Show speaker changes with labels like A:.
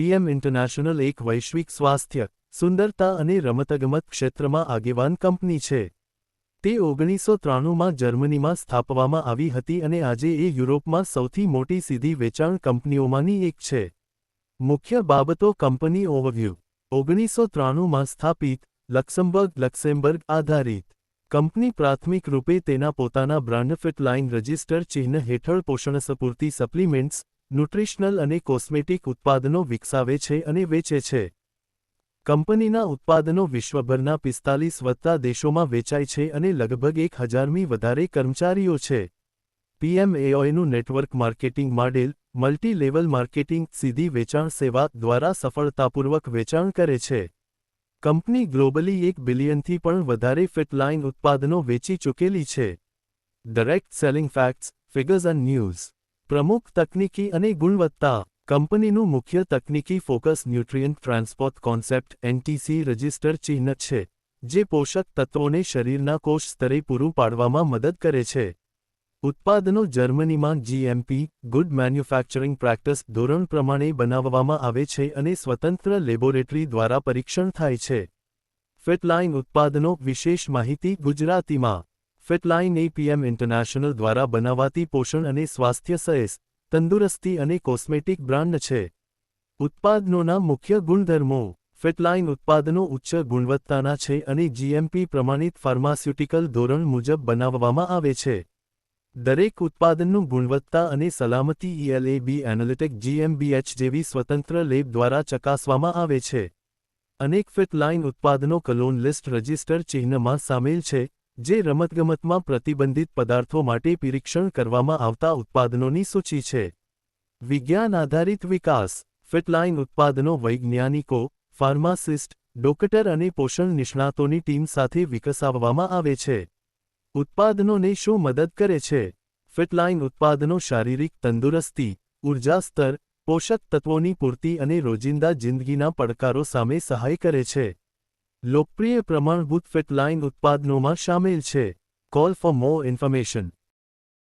A: PM international એક વૈશ્વિક સ્વાસ્થ્ય, સુંદરતા અને રમતગમત ક્ષેત્રમાં આગેવાન કંપની છે. તે 1993માં જર્મનીમાં સ્થાપવામાં આવી હતી અને આજે એ યુરોપમાં સૌથી મોટી સીધી વેચાણ કંપનીઓમાંની એક છે. મુખ્ય બાબતો કંપની ઓવરવ્યૂ. 1993માં સ્થાપિત, લક્સેમબર્ગ આધારિત. કંપની પ્રાથમિક રૂપે તેના પોતાના બ્રાન્ડ ફિટલાઇન રજિસ્ટર ચિહ્ન હેઠળ પોષણસપૂરતી સપ્લિમેન્ટ્સ, ન્યુટ્રિશનલ અને કોસ્મેટિક ઉત્પાદનો વિકસાવે છે અને વેચે છે. કંપનીના ઉત્પાદનો વિશ્વભરના 45 વત્તા દેશોમાં વેચાય છે અને લગભગ 1000મી વધારે કર્મચારીઓ છે. પીએમએઓનું network marketing model, multi level marketing, સીધી વેચાણ સેવા દ્વારા સફળતાપૂર્વક વેચાણ કરે છે. કંપની ગ્લોબલી 1 બિલિયનથી પણ વધારે ફિટલાઇન ઉત્પાદનો વેચી ચૂકેલી છે. Direct selling facts, figures and news. પ્રમુખ તકનીકી અને ગુણવત્તા. કંપનીનું મુખ્ય તકનીકી focus nutrient transport concept (NTC) register ચિહ્ન છે, જે પોષક તત્વોને શરીરના કોષ સ્તરે પૂરું પાડવામાં મદદ કરે છે. ઉત્પાદનો જર્મનીમાં GMP ગુડ મેન્યુફેક્ચરિંગ પ્રેક્ટિસ ધોરણ પ્રમાણે બનાવવામાં આવે છે અને સ્વતંત્ર લેબોરેટરી દ્વારા પરીક્ષણ થાય છે. ફિટલાઇન ઉત્પાદનો વિશેષ માહિતી ગુજરાતીમાં. ફિટલાઇન એ પીએમ ઇન્ટરનેશનલ દ્વારા બનાવાતી પોષણ અને સ્વાસ્થ્ય સહેજ, તંદુરસ્તી અને કોસ્મેટિક બ્રાન્ડ છે. ઉત્પાદનોના મુખ્ય ગુણધર્મો. ફિટલાઇન ઉત્પાદનો ઉચ્ચ ગુણવત્તાના છે અને GMP પ્રમાણિત ફાર્માસ્યુટિકલ ધોરણ મુજબ બનાવવામાં આવે છે. દરેક ઉત્પાદનનું ગુણવત્તા અને સલામતી ELAB એનાલિટિક GmbH જેવી સ્વતંત્ર લેબ દ્વારા ચકાસવામાં આવે છે. અનેક ફિટલાઇન ઉત્પાદનો ક્લોન લિસ્ટ રજિસ્ટર ચિહ્નમાં સામેલ છે, જે રમતગમતમાં પ્રતિબંધિત પદાર્થો માટે પરીક્ષણ કરવામાં આવતા ઉત્પાદનોની સૂચિ છે. વિજ્ઞાન આધારિત વિકાસ. ફિટલાઇન ઉત્પાદનો વૈજ્ઞાનિકો, ફાર્માસિસ્ટ, ડોક્ટર અને પોષણ નિષ્ણાતોની ટીમ સાથે વિકસાવવામાં આવે છે. ઉત્પાદનોને શું મદદ કરે છે? ફિટલાઇન ઉત્પાદનો શારીરિક તંદુરસ્તી, ઉર્જા સ્તર, પોષક તત્વોની પૂર્તિ અને રોજિંદા જિંદગીના પડકારો સામે સહાય કરે છે. લોકપ્રિય પ્રમાણભૂત ફિટલાઇન ઉત્પાદનોમાં શામેલ છે. Call for more information.